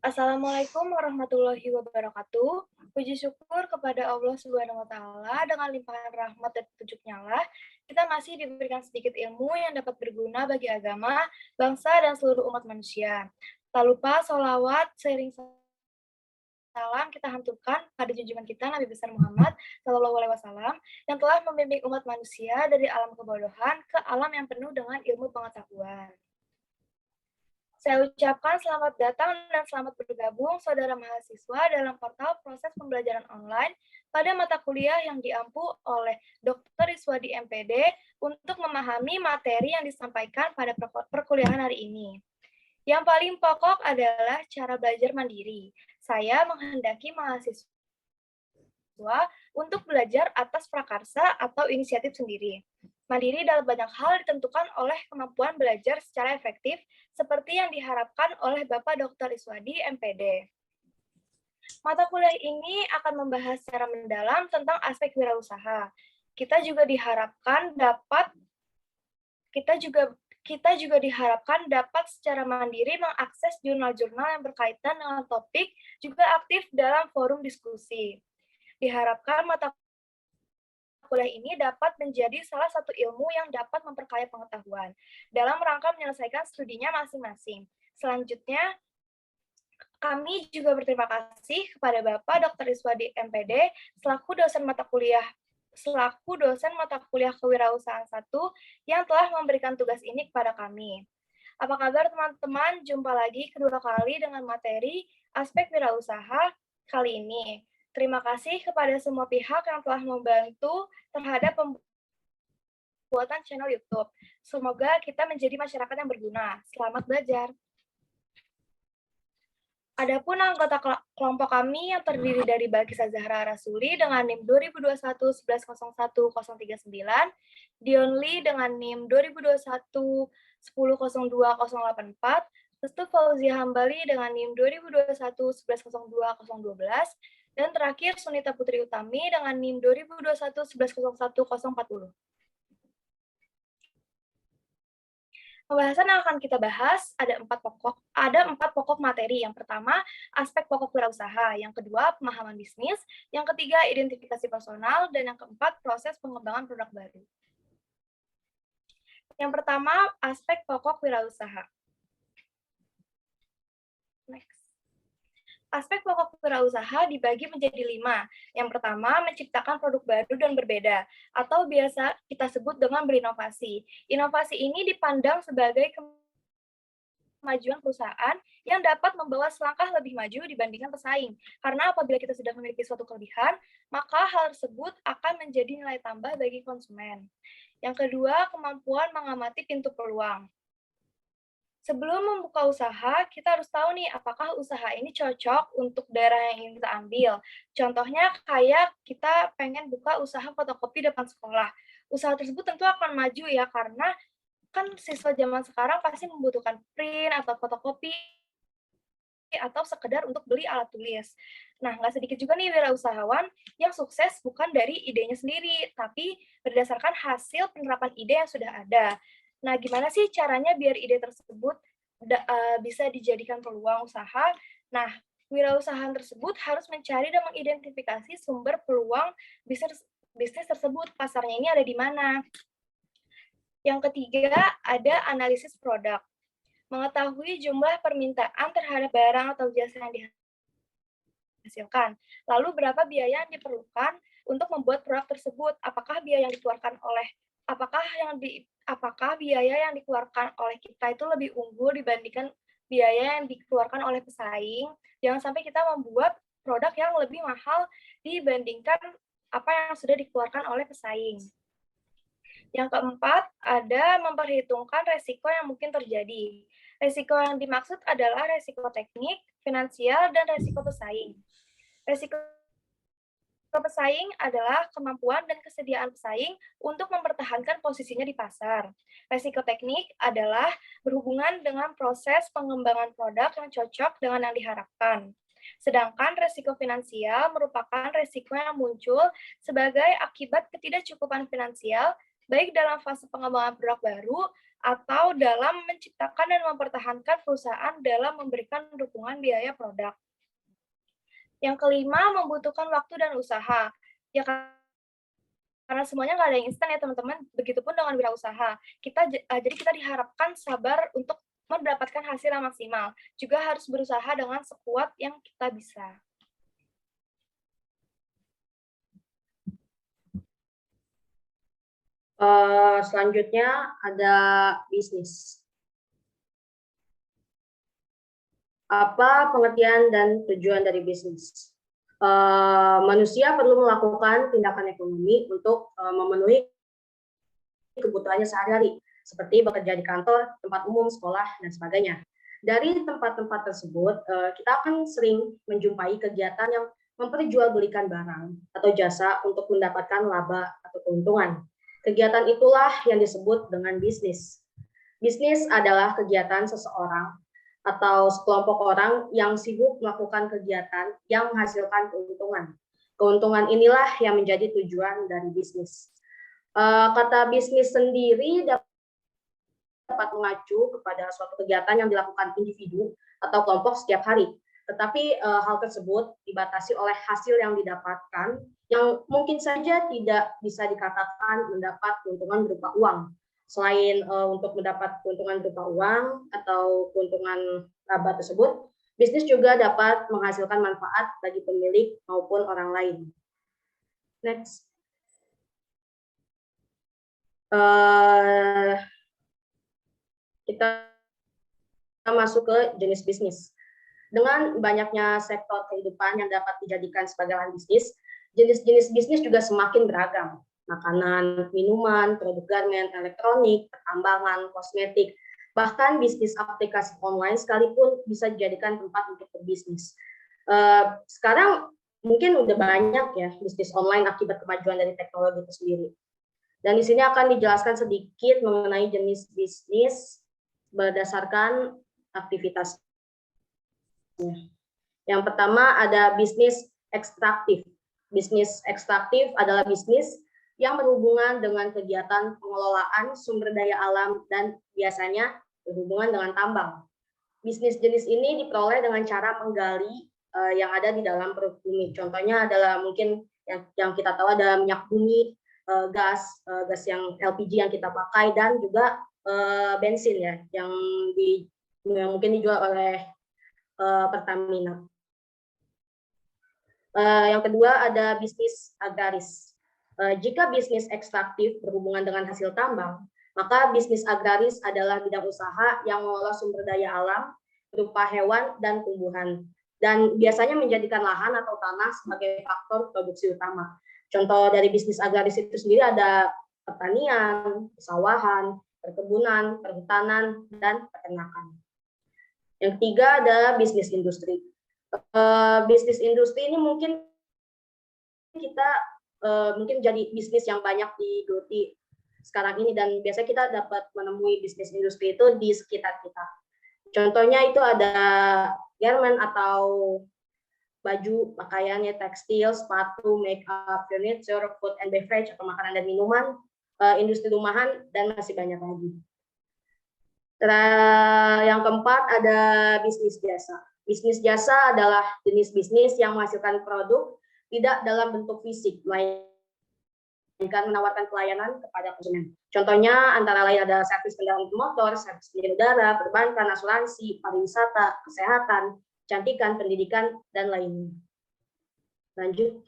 Assalamualaikum warahmatullahi wabarakatuh. Puji syukur kepada Allah Subhanahu wa taala dengan limpahan rahmat dan petunjuknya lah, kita masih diberikan sedikit ilmu yang dapat berguna bagi agama, bangsa, dan seluruh umat manusia. Tak lupa sholawat, sering salam kita hanturkan pada junjungan kita Nabi besar Muhammad Shallallahu Alaihi Wasallam yang telah membimbing umat manusia dari alam kebodohan ke alam yang penuh dengan ilmu pengetahuan. Saya ucapkan selamat datang dan selamat bergabung saudara mahasiswa dalam portal proses pembelajaran online pada mata kuliah yang diampu oleh Dr. Iswadi MPD untuk memahami materi yang disampaikan pada perkuliahan hari ini. Yang paling pokok adalah cara belajar mandiri. Saya menghendaki mahasiswa untuk belajar atas prakarsa atau inisiatif sendiri. Mandiri dalam banyak hal ditentukan oleh kemampuan belajar secara efektif seperti yang diharapkan oleh Bapak Dr. Iswadi, MPD. Mata kuliah ini akan membahas secara mendalam tentang aspek wirausaha. Kita juga diharapkan dapat secara mandiri mengakses jurnal-jurnal yang berkaitan dengan topik, juga aktif dalam forum diskusi. Diharapkan mata kuliah ini dapat menjadi salah satu ilmu yang dapat memperkaya pengetahuan dalam rangka menyelesaikan studinya masing-masing. Selanjutnya, kami juga berterima kasih kepada Bapak Dr. Iswadi MPD selaku dosen mata kuliah Kewirausahaan 1 yang telah memberikan tugas ini kepada kami. Apa kabar teman-teman? Jumpa lagi kedua kali dengan materi aspek wirausaha kali ini. Terima kasih kepada semua pihak yang telah membantu terhadap pembuatan channel YouTube. Semoga kita menjadi masyarakat yang berguna. Selamat belajar. Adapun anggota kelompok kami yang terdiri dari Balkisa Zahra Rasuli dengan NIM 2021 1101 039, Dion Lee dengan NIM 2021 1002 084, Restu Fauzia Hambali dengan NIM 2021 1102 012, dan terakhir Sunita Putri Utami dengan NIM 2021 1101 040. Pembahasan yang akan kita bahas ada empat pokok materi. Yang pertama, aspek pokok wirausaha. Yang kedua, pemahaman bisnis. Yang ketiga, identifikasi personal. Dan yang keempat, proses pengembangan produk baru. Yang pertama, aspek pokok wirausaha. Next. Aspek pokok wirausaha dibagi menjadi 5. Yang pertama, menciptakan produk baru dan berbeda, atau biasa kita sebut dengan berinovasi. Inovasi ini dipandang sebagai kemajuan perusahaan yang dapat membawa selangkah lebih maju dibandingkan pesaing. Karena apabila kita sudah memiliki suatu kelebihan, maka hal tersebut akan menjadi nilai tambah bagi konsumen. Yang kedua, kemampuan mengamati pintu peluang. Sebelum membuka usaha, kita harus tahu nih apakah usaha ini cocok untuk daerah yang ingin kita ambil. Contohnya kayak kita pengen buka usaha fotokopi depan sekolah. Usaha tersebut tentu akan maju ya, karena kan siswa zaman sekarang pasti membutuhkan print atau fotokopi atau sekedar untuk beli alat tulis. Nah, nggak sedikit juga nih wirausahawan yang sukses bukan dari idenya sendiri, tapi berdasarkan hasil penerapan ide yang sudah ada. Nah, gimana sih caranya biar ide tersebut bisa dijadikan peluang usaha? Nah, wirausahaan tersebut harus mencari dan mengidentifikasi sumber peluang bisnis tersebut. Pasarnya ini ada di mana? Yang ketiga, ada analisis produk. Mengetahui jumlah permintaan terhadap barang atau jasa yang dihasilkan. Lalu berapa biaya yang diperlukan untuk membuat produk tersebut? Apakah biaya yang dikeluarkan oleh kita itu lebih unggul dibandingkan biaya yang dikeluarkan oleh pesaing? Jangan sampai kita membuat produk yang lebih mahal dibandingkan apa yang sudah dikeluarkan oleh pesaing. Yang keempat, ada memperhitungkan resiko yang mungkin terjadi. Resiko yang dimaksud adalah resiko teknik, finansial, dan resiko pesaing. Resiko pesaing adalah kemampuan dan kesediaan pesaing untuk mempertahankan posisinya di pasar. Resiko teknik adalah berhubungan dengan proses pengembangan produk yang cocok dengan yang diharapkan. Sedangkan resiko finansial merupakan resiko yang muncul sebagai akibat ketidakcukupan finansial, baik dalam fase pengembangan produk baru atau dalam menciptakan dan mempertahankan perusahaan dalam memberikan dukungan biaya produk. Yang kelima, membutuhkan waktu dan usaha. Ya, karena semuanya nggak ada yang instan ya teman-teman, begitupun dengan wirausaha. Jadi kita diharapkan sabar untuk mendapatkan hasil yang maksimal. Juga harus berusaha dengan sekuat yang kita bisa. Selanjutnya ada bisnis. Apa pengertian dan tujuan dari bisnis? Manusia perlu melakukan tindakan ekonomi untuk memenuhi kebutuhannya sehari-hari, seperti bekerja di kantor, tempat umum, sekolah, dan sebagainya. Dari tempat-tempat tersebut, kita akan sering menjumpai kegiatan yang memperjualbelikan barang atau jasa untuk mendapatkan laba atau keuntungan. Kegiatan itulah yang disebut dengan bisnis. Bisnis adalah kegiatan seseorang atau sekelompok orang yang sibuk melakukan kegiatan yang menghasilkan keuntungan. Keuntungan inilah yang menjadi tujuan dari bisnis. Kata bisnis sendiri dapat mengacu kepada suatu kegiatan yang dilakukan individu atau kelompok setiap hari. Tetapi hal tersebut dibatasi oleh hasil yang didapatkan yang mungkin saja tidak bisa dikatakan mendapat keuntungan berupa uang. Selain untuk mendapat keuntungan berupa uang atau keuntungan laba tersebut, bisnis juga dapat menghasilkan manfaat bagi pemilik maupun orang lain. Next. Kita masuk ke jenis bisnis. Dengan banyaknya sektor kehidupan yang dapat dijadikan sebagai lahan bisnis, jenis-jenis bisnis juga semakin beragam. Makanan, minuman, produk garmen, elektronik, pertambangan, kosmetik, bahkan bisnis aplikasi online sekalipun bisa dijadikan tempat untuk berbisnis. Sekarang mungkin udah banyak ya bisnis online akibat kemajuan dari teknologi itu sendiri. Dan di sini akan dijelaskan sedikit mengenai jenis bisnis berdasarkan aktivitas. Yang pertama ada bisnis ekstraktif. Bisnis ekstraktif adalah bisnis yang berhubungan dengan kegiatan pengelolaan sumber daya alam dan biasanya berhubungan dengan tambang. Bisnis jenis ini diperoleh dengan cara menggali yang ada di dalam perut bumi. Contohnya adalah mungkin yang kita tahu ada minyak bumi, gas yang LPG yang kita pakai, dan juga bensin ya yang mungkin dijual oleh Pertamina. Yang kedua ada bisnis agraris. Jika bisnis ekstraktif berhubungan dengan hasil tambang, maka bisnis agraris adalah bidang usaha yang mengolah sumber daya alam berupa hewan dan tumbuhan, dan biasanya menjadikan lahan atau tanah sebagai faktor produksi utama. Contoh dari bisnis agraris itu sendiri ada pertanian, pesawahan, perkebunan, perhutanan, dan peternakan. Yang ketiga ada bisnis industri. Bisnis industri ini mungkin kita mungkin jadi bisnis yang banyak digeluti sekarang ini, dan biasanya kita dapat menemui bisnis industri itu di sekitar kita. Contohnya itu ada garment atau baju, pakaiannya, tekstil, sepatu, make up, furniture, food and beverage atau makanan dan minuman, industri rumahan, dan masih banyak lagi. Yang keempat ada bisnis jasa. Bisnis jasa adalah jenis bisnis yang menghasilkan produk tidak dalam bentuk fisik, melainkan menawarkan pelayanan kepada konsumen. Contohnya antara lain ada servis kendaraan motor, servis pendingin udara, perbankan, asuransi, pariwisata, kesehatan, kecantikan, pendidikan, dan lainnya. Lanjut.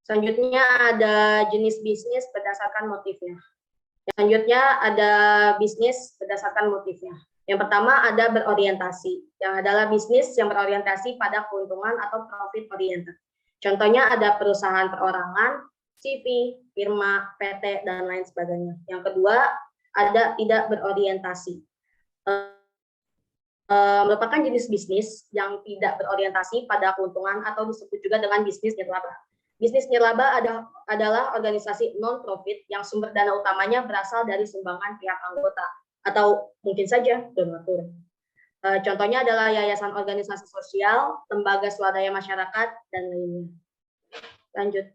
Selanjutnya ada jenis bisnis berdasarkan motifnya. Selanjutnya ada bisnis berdasarkan motifnya. Yang pertama ada berorientasi, yang adalah bisnis yang berorientasi pada keuntungan atau profit oriented. Contohnya ada perusahaan perorangan, CV, firma, PT, dan lain sebagainya. Yang kedua ada tidak berorientasi. Merupakan jenis bisnis yang tidak berorientasi pada keuntungan atau disebut juga dengan bisnis nirlaba. Bisnis nirlaba adalah organisasi non-profit yang sumber dana utamanya berasal dari sumbangan pihak anggota atau mungkin saja donatur. Contohnya adalah yayasan organisasi sosial, lembaga swadaya masyarakat, dan lainnya. Lanjut.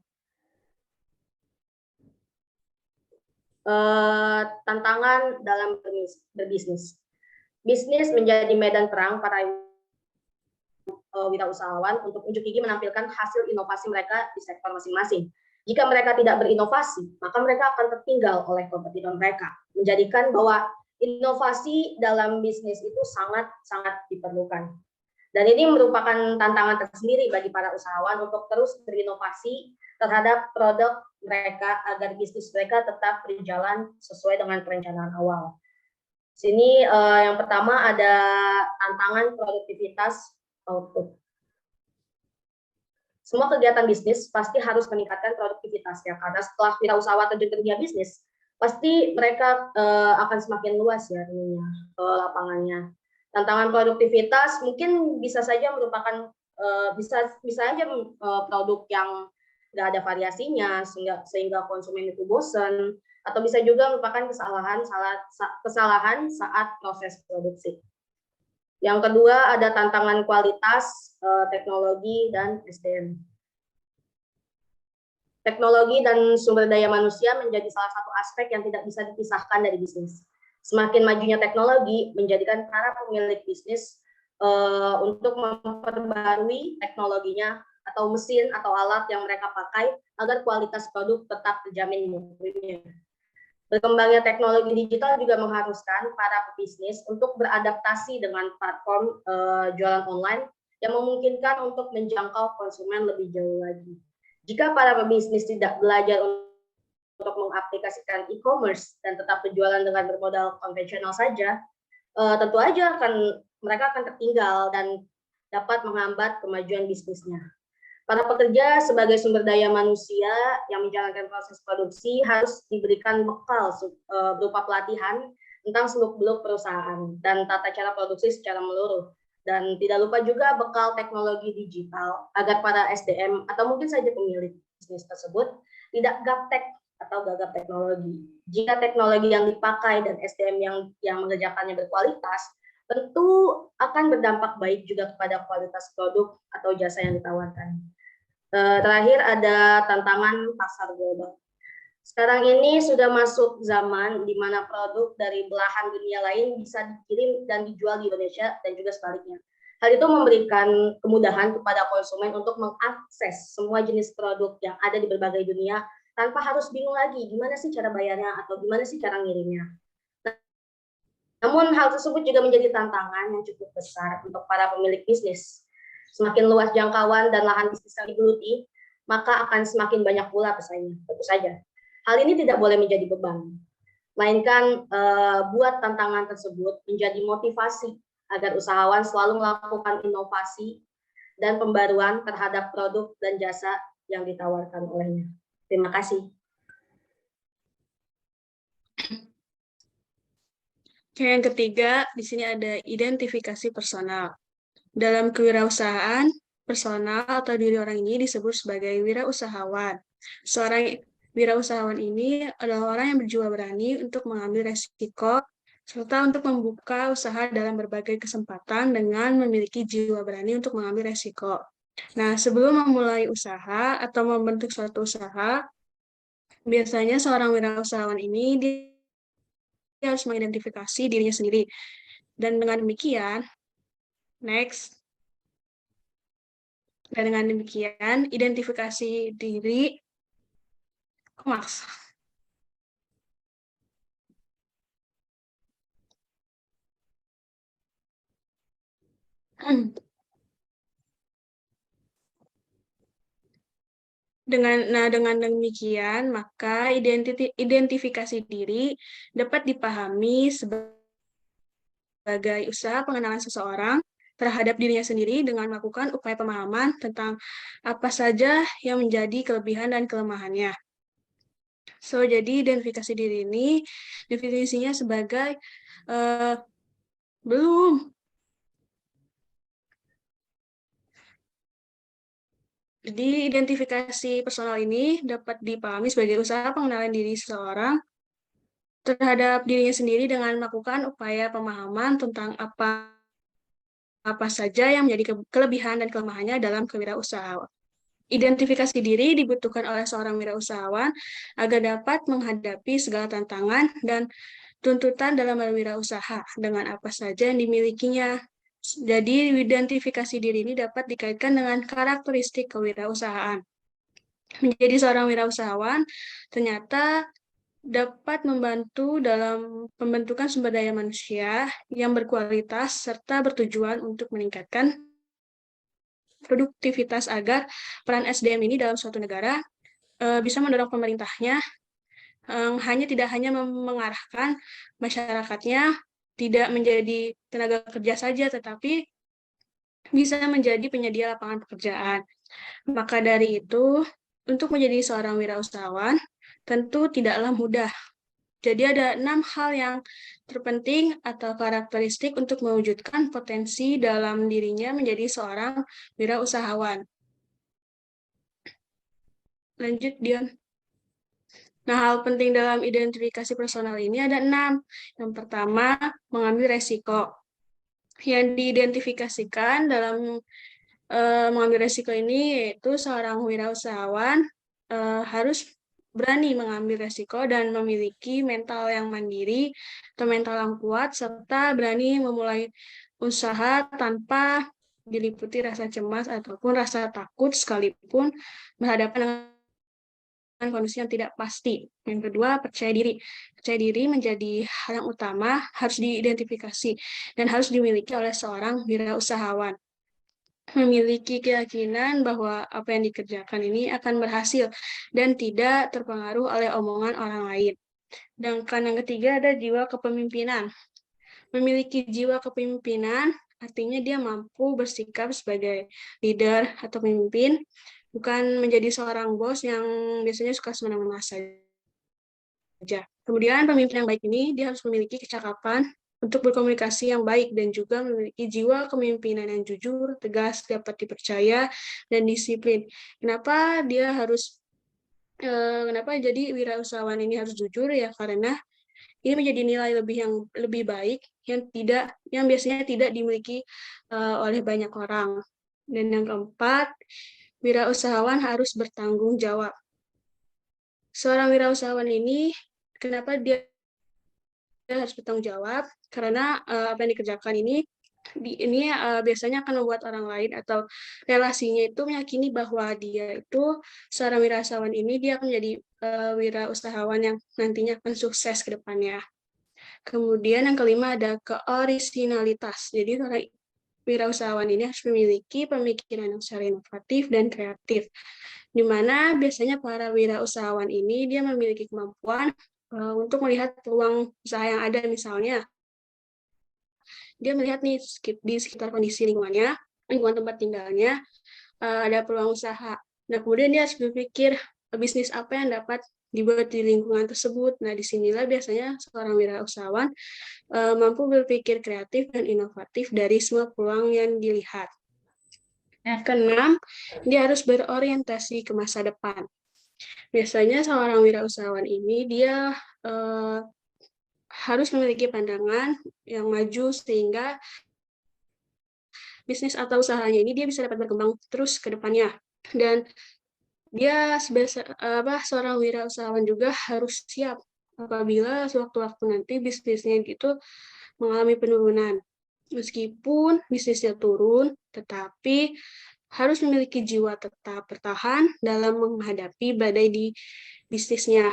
Tantangan dalam berbisnis. Bisnis menjadi medan perang para wirausahawan untuk unjuk gigi menampilkan hasil inovasi mereka di sektor masing-masing. Jika mereka tidak berinovasi, maka mereka akan tertinggal oleh kompetitor mereka, menjadikan bahwa inovasi dalam bisnis itu sangat-sangat diperlukan. Dan ini merupakan tantangan tersendiri bagi para usahawan untuk terus berinovasi terhadap produk mereka agar bisnis mereka tetap berjalan sesuai dengan perencanaan awal. Sini yang pertama ada tantangan produktivitas output. Semua kegiatan bisnis pasti harus meningkatkan produktivitasnya, karena setelah wirausahawan terjun ke dunia bisnis, pasti mereka akan semakin luas ya ininya, lapangannya. Tantangan produktivitas mungkin bisa saja merupakan bisa aja produk yang nggak ada variasinya sehingga konsumen itu bosan, atau bisa juga merupakan kesalahan saat proses produksi. Yang kedua ada tantangan kualitas, teknologi, dan SDM. Teknologi dan sumber daya manusia menjadi salah satu aspek yang tidak bisa dipisahkan dari bisnis. Semakin majunya teknologi menjadikan para pemilik bisnis untuk memperbarui teknologinya atau mesin atau alat yang mereka pakai agar kualitas produk tetap terjamin mutunya. Berkembangnya teknologi digital juga mengharuskan para pebisnis untuk beradaptasi dengan platform jualan online yang memungkinkan untuk menjangkau konsumen lebih jauh lagi. Jika para pebisnis tidak belajar untuk mengaplikasikan e-commerce dan tetap berjualan dengan bermodal konvensional saja, tentu aja mereka akan tertinggal dan dapat menghambat kemajuan bisnisnya. Para pekerja sebagai sumber daya manusia yang menjalankan proses produksi harus diberikan bekal berupa pelatihan tentang seluk-beluk perusahaan dan tata cara produksi secara menyeluruh. Dan tidak lupa juga bekal teknologi digital agar para SDM atau mungkin saja pemilik bisnis tersebut tidak gaptek atau gagap teknologi. Jika teknologi yang dipakai dan SDM yang mengerjakannya berkualitas, tentu akan berdampak baik juga kepada kualitas produk atau jasa yang ditawarkan. Terakhir ada tantangan pasar global. Sekarang ini sudah masuk zaman di mana produk dari belahan dunia lain bisa dikirim dan dijual di Indonesia dan juga sebaliknya. Hal itu memberikan kemudahan kepada konsumen untuk mengakses semua jenis produk yang ada di berbagai dunia tanpa harus bingung lagi gimana sih cara bayarnya atau gimana sih cara ngirimnya. Namun hal tersebut juga menjadi tantangan yang cukup besar untuk para pemilik bisnis. Semakin luas jangkauan dan lahan bisnis yang digeluti, maka akan semakin banyak pula pesaingnya, tentu saja. Hal ini tidak boleh menjadi beban, melainkan buat tantangan tersebut menjadi motivasi agar usahawan selalu melakukan inovasi dan pembaruan terhadap produk dan jasa yang ditawarkan olehnya. Terima kasih. Yang ketiga, di sini ada identifikasi personal. Dalam kewirausahaan, personal atau diri orang ini disebut sebagai wirausahawan. Seorang wirausahawan ini adalah orang yang berjiwa berani untuk mengambil resiko serta untuk membuka usaha dalam berbagai kesempatan dengan memiliki jiwa berani untuk mengambil resiko. Nah, sebelum memulai usaha atau membentuk suatu usaha, biasanya seorang wirausahawan ini dia harus mengidentifikasi dirinya sendiri. Dan dengan demikian, next. Dan dengan demikian, identifikasi diri, Max. Dengan demikian, maka identifikasi diri dapat dipahami sebagai usaha pengenalan seseorang terhadap dirinya sendiri dengan melakukan upaya pemahaman tentang apa saja yang menjadi kelebihan dan kelemahannya. So, jadi identifikasi diri ini definisinya sebagai belum. Jadi, identifikasi personal ini dapat dipahami sebagai usaha pengenalan diri seseorang terhadap dirinya sendiri dengan melakukan upaya pemahaman tentang apa saja yang menjadi kelebihan dan kelemahannya dalam kewirausahaan. Identifikasi diri dibutuhkan oleh seorang wirausahawan agar dapat menghadapi segala tantangan dan tuntutan dalam berwirausaha dengan apa saja yang dimilikinya. Jadi, identifikasi diri ini dapat dikaitkan dengan karakteristik kewirausahaan. Menjadi seorang wirausahawan ternyata dapat membantu dalam pembentukan sumber daya manusia yang berkualitas serta bertujuan untuk meningkatkan produktivitas agar peran SDM ini dalam suatu negara bisa mendorong pemerintahnya tidak hanya mengarahkan masyarakatnya tidak menjadi tenaga kerja saja, tetapi bisa menjadi penyedia lapangan pekerjaan. Maka dari itu, untuk menjadi seorang wirausahawan, tentu tidaklah mudah. Jadi ada 6 hal yang terpenting atau karakteristik untuk mewujudkan potensi dalam dirinya menjadi seorang wirausahawan. Lanjut, Dion. Nah, hal penting dalam identifikasi personal ini ada 6. Yang pertama, mengambil resiko. Yang diidentifikasikan dalam mengambil resiko ini yaitu seorang wirausahawan harus berani mengambil resiko dan memiliki mental yang mandiri atau mental yang kuat, serta berani memulai usaha tanpa diliputi rasa cemas ataupun rasa takut sekalipun berhadapan dengan kondisi yang tidak pasti. Yang kedua, percaya diri. Percaya diri menjadi hal yang utama, harus diidentifikasi dan harus dimiliki oleh seorang wirausahawan. Memiliki keyakinan bahwa apa yang dikerjakan ini akan berhasil dan tidak terpengaruh oleh omongan orang lain. Dan yang ketiga ada jiwa kepemimpinan. Memiliki jiwa kepemimpinan artinya dia mampu bersikap sebagai leader atau pemimpin, bukan menjadi seorang bos yang biasanya suka semena-mena saja. Kemudian pemimpin yang baik ini dia harus memiliki kecakapan untuk berkomunikasi yang baik dan juga memiliki jiwa kepemimpinan yang jujur, tegas, dapat dipercaya, dan disiplin. Kenapa jadi wirausahawan ini harus jujur ya? Karena ini menjadi nilai yang lebih baik yang biasanya tidak dimiliki oleh banyak orang. Dan yang keempat, wirausahawan harus bertanggung jawab. Seorang wirausahawan ini kenapa dia harus bertanggung jawab? Karena apa yang dikerjakan ini biasanya akan membuat orang lain atau relasinya itu meyakini bahwa dia itu seorang wirausahawan ini dia akan menjadi wirausahawan yang nantinya akan sukses ke depannya. Kemudian yang kelima ada keorisinalitas. Jadi seorang wirausahawan ini harus memiliki pemikiran yang secara inovatif dan kreatif, di mana biasanya para wirausahawan ini dia memiliki kemampuan untuk melihat peluang usaha yang ada. Misalnya dia melihat nih di sekitar kondisi lingkungan tempat tinggalnya ada peluang usaha. Nah, kemudian dia harus berpikir bisnis apa yang dapat dibuat di lingkungan tersebut. Nah, disinilah biasanya seorang wirausahawan mampu berpikir kreatif dan inovatif dari semua peluang yang dilihat. Keenam, dia harus berorientasi ke masa depan. Biasanya seorang wirausahawan ini dia harus memiliki pandangan yang maju sehingga bisnis atau usahanya ini dia bisa dapat berkembang terus ke depannya. Dan dia seorang wirausahawan juga harus siap apabila sewaktu-waktu nanti bisnisnya gitu mengalami penurunan. Meskipun bisnisnya turun, tetapi harus memiliki jiwa tetap bertahan dalam menghadapi badai di bisnisnya.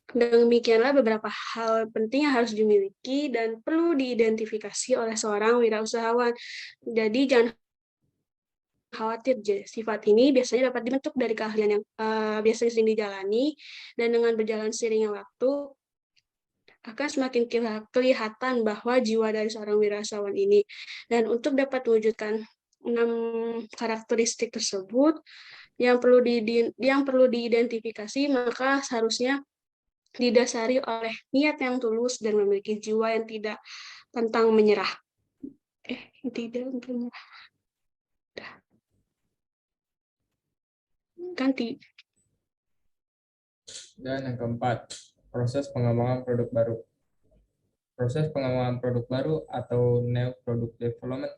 Demikianlah beberapa hal penting yang harus dimiliki dan perlu diidentifikasi oleh seorang wirausahawan. Jadi jangan khawatir, sifat ini biasanya dapat dibentuk dari keahlian yang biasanya sering dijalani, dan dengan berjalan seiringnya waktu akan semakin kelihatan bahwa jiwa dari seorang wirausahawan ini. Dan untuk dapat mewujudkan 6 karakteristik tersebut yang perlu diidentifikasi, maka seharusnya didasari oleh niat yang tulus dan memiliki jiwa yang tidak pantang menyerah. Ganti. Dan yang keempat, proses pengembangan produk baru. Proses pengembangan produk baru atau new product development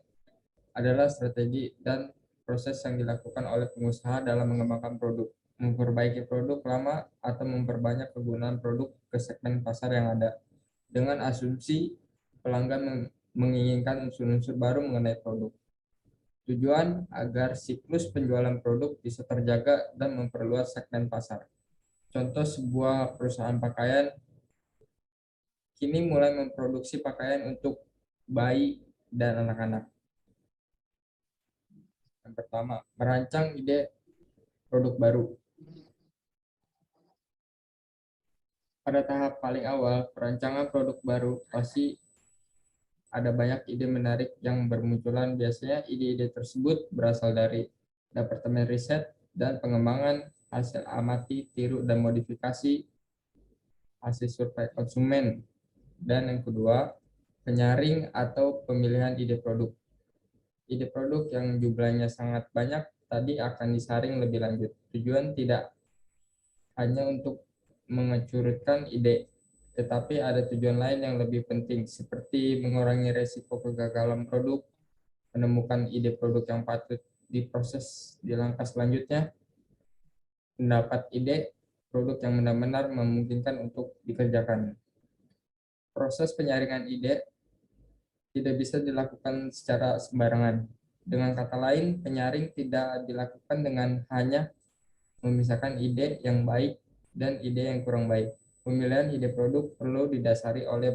adalah strategi dan proses yang dilakukan oleh pengusaha dalam mengembangkan produk, memperbaiki produk lama, atau memperbanyak kegunaan produk ke segmen pasar yang ada, dengan asumsi pelanggan menginginkan unsur-unsur baru mengenai produk. Tujuan agar siklus penjualan produk bisa terjaga dan memperluas segmen pasar. Contoh, sebuah perusahaan pakaian kini mulai memproduksi pakaian untuk bayi dan anak-anak. Yang pertama, merancang ide produk baru. Pada tahap paling awal, perancangan produk baru pasti ada banyak ide menarik yang bermunculan. Biasanya ide-ide tersebut berasal dari Departemen Riset dan Pengembangan, hasil amati, tiru, dan modifikasi, hasil survei konsumen. Dan yang kedua, penyaring atau pemilihan ide produk. Ide produk yang jumlahnya sangat banyak tadi akan disaring lebih lanjut. Tujuan tidak hanya untuk mengecurutkan ide, tetapi ada tujuan lain yang lebih penting, seperti mengurangi resiko kegagalan produk, menemukan ide produk yang patut diproses di langkah selanjutnya, mendapat ide produk yang benar-benar memungkinkan untuk dikerjakan. Proses penyaringan ide tidak bisa dilakukan secara sembarangan. Dengan kata lain, penyaring tidak dilakukan dengan hanya memisahkan ide yang baik dan ide yang kurang baik. Pemilihan ide produk perlu didasari oleh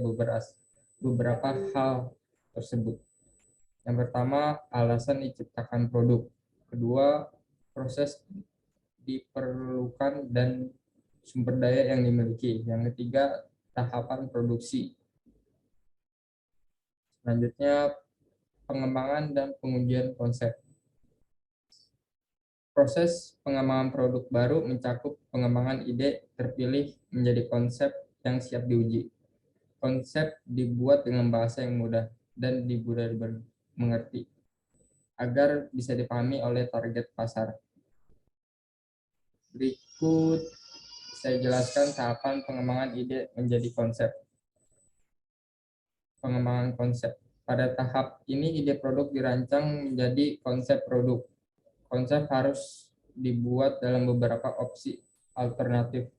beberapa hal tersebut. Yang pertama, alasan diciptakan produk. Kedua, proses diperlukan dan sumber daya yang dimiliki. Yang ketiga, tahapan produksi. Selanjutnya, pengembangan dan pengujian konsep. Proses pengembangan produk baru mencakup pengembangan ide terpilih menjadi konsep yang siap diuji. Konsep dibuat dengan bahasa yang mudah dan mudah dimengerti agar bisa dipahami oleh target pasar. Berikut saya jelaskan tahapan pengembangan ide menjadi konsep. Pengembangan konsep. Pada tahap ini ide produk dirancang menjadi konsep produk. Konsep harus dibuat dalam beberapa opsi alternatif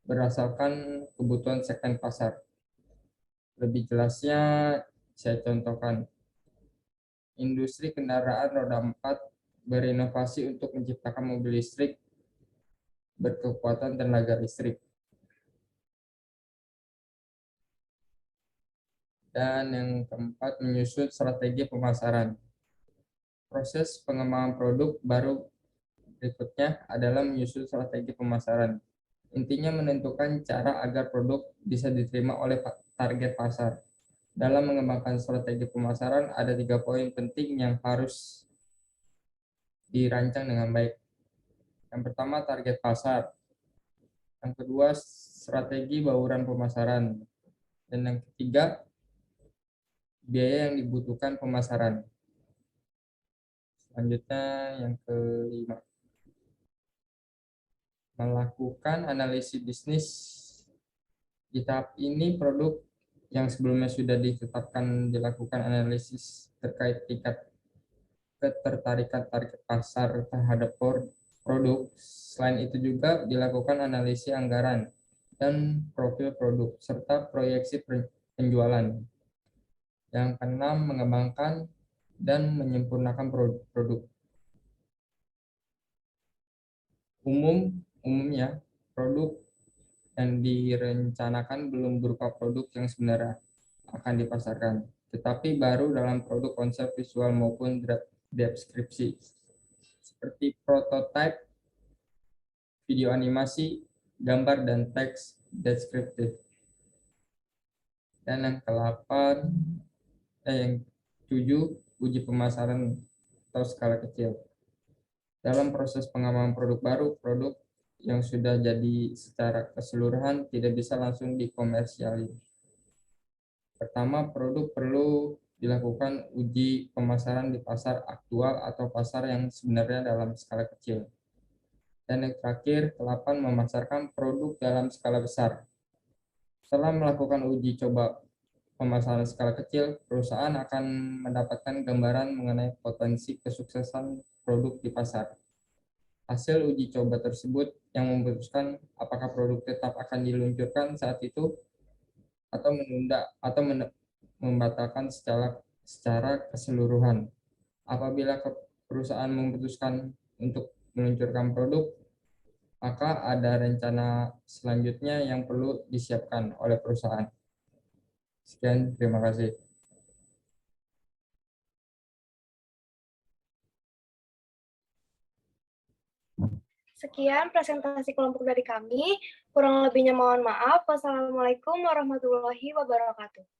berdasarkan kebutuhan segmen pasar. Lebih jelasnya saya contohkan. Industri kendaraan roda 4 berinovasi untuk menciptakan mobil listrik berkekuatan tenaga listrik. Dan yang keempat, menyusun strategi pemasaran. Proses pengembangan produk baru berikutnya adalah menyusun strategi pemasaran. Intinya menentukan cara agar produk bisa diterima oleh target pasar. Dalam mengembangkan strategi pemasaran, ada 3 poin penting yang harus dirancang dengan baik. Yang pertama, target pasar. Yang kedua, strategi bauran pemasaran. Dan yang ketiga, biaya yang dibutuhkan pemasaran. Selanjutnya yang kelima, melakukan analisis bisnis. Di tahap ini produk yang sebelumnya sudah ditetapkan dilakukan analisis terkait tingkat ketertarikan target pasar terhadap produk. Selain itu juga dilakukan analisis anggaran dan profil produk serta proyeksi penjualan. Yang keenam, mengembangkan dan menyempurnakan produk. Umumnya produk yang direncanakan belum berupa produk yang sebenarnya akan dipasarkan, tetapi baru dalam produk konsep visual maupun deskripsi, seperti prototipe, video animasi, gambar, dan teks deskriptif. Dan yang yang ketujuh, uji pemasaran atau skala kecil. Dalam proses pengembangan produk baru, produk yang sudah jadi secara keseluruhan tidak bisa langsung dikomersialin. Pertama, produk perlu dilakukan uji pemasaran di pasar aktual atau pasar yang sebenarnya dalam skala kecil. Dan yang terakhir, 8, memasarkan produk dalam skala besar. Setelah melakukan uji coba pemasaran skala kecil, perusahaan akan mendapatkan gambaran mengenai potensi kesuksesan produk di pasar. Hasil uji coba tersebut yang memutuskan apakah produk tetap akan diluncurkan saat itu atau menunda atau membatalkan secara keseluruhan. Apabila perusahaan memutuskan untuk meluncurkan produk, maka ada rencana selanjutnya yang perlu disiapkan oleh perusahaan. Sekian, terima kasih. Sekian presentasi kelompok dari kami. Kurang lebihnya mohon maaf. Wassalamualaikum warahmatullahi wabarakatuh.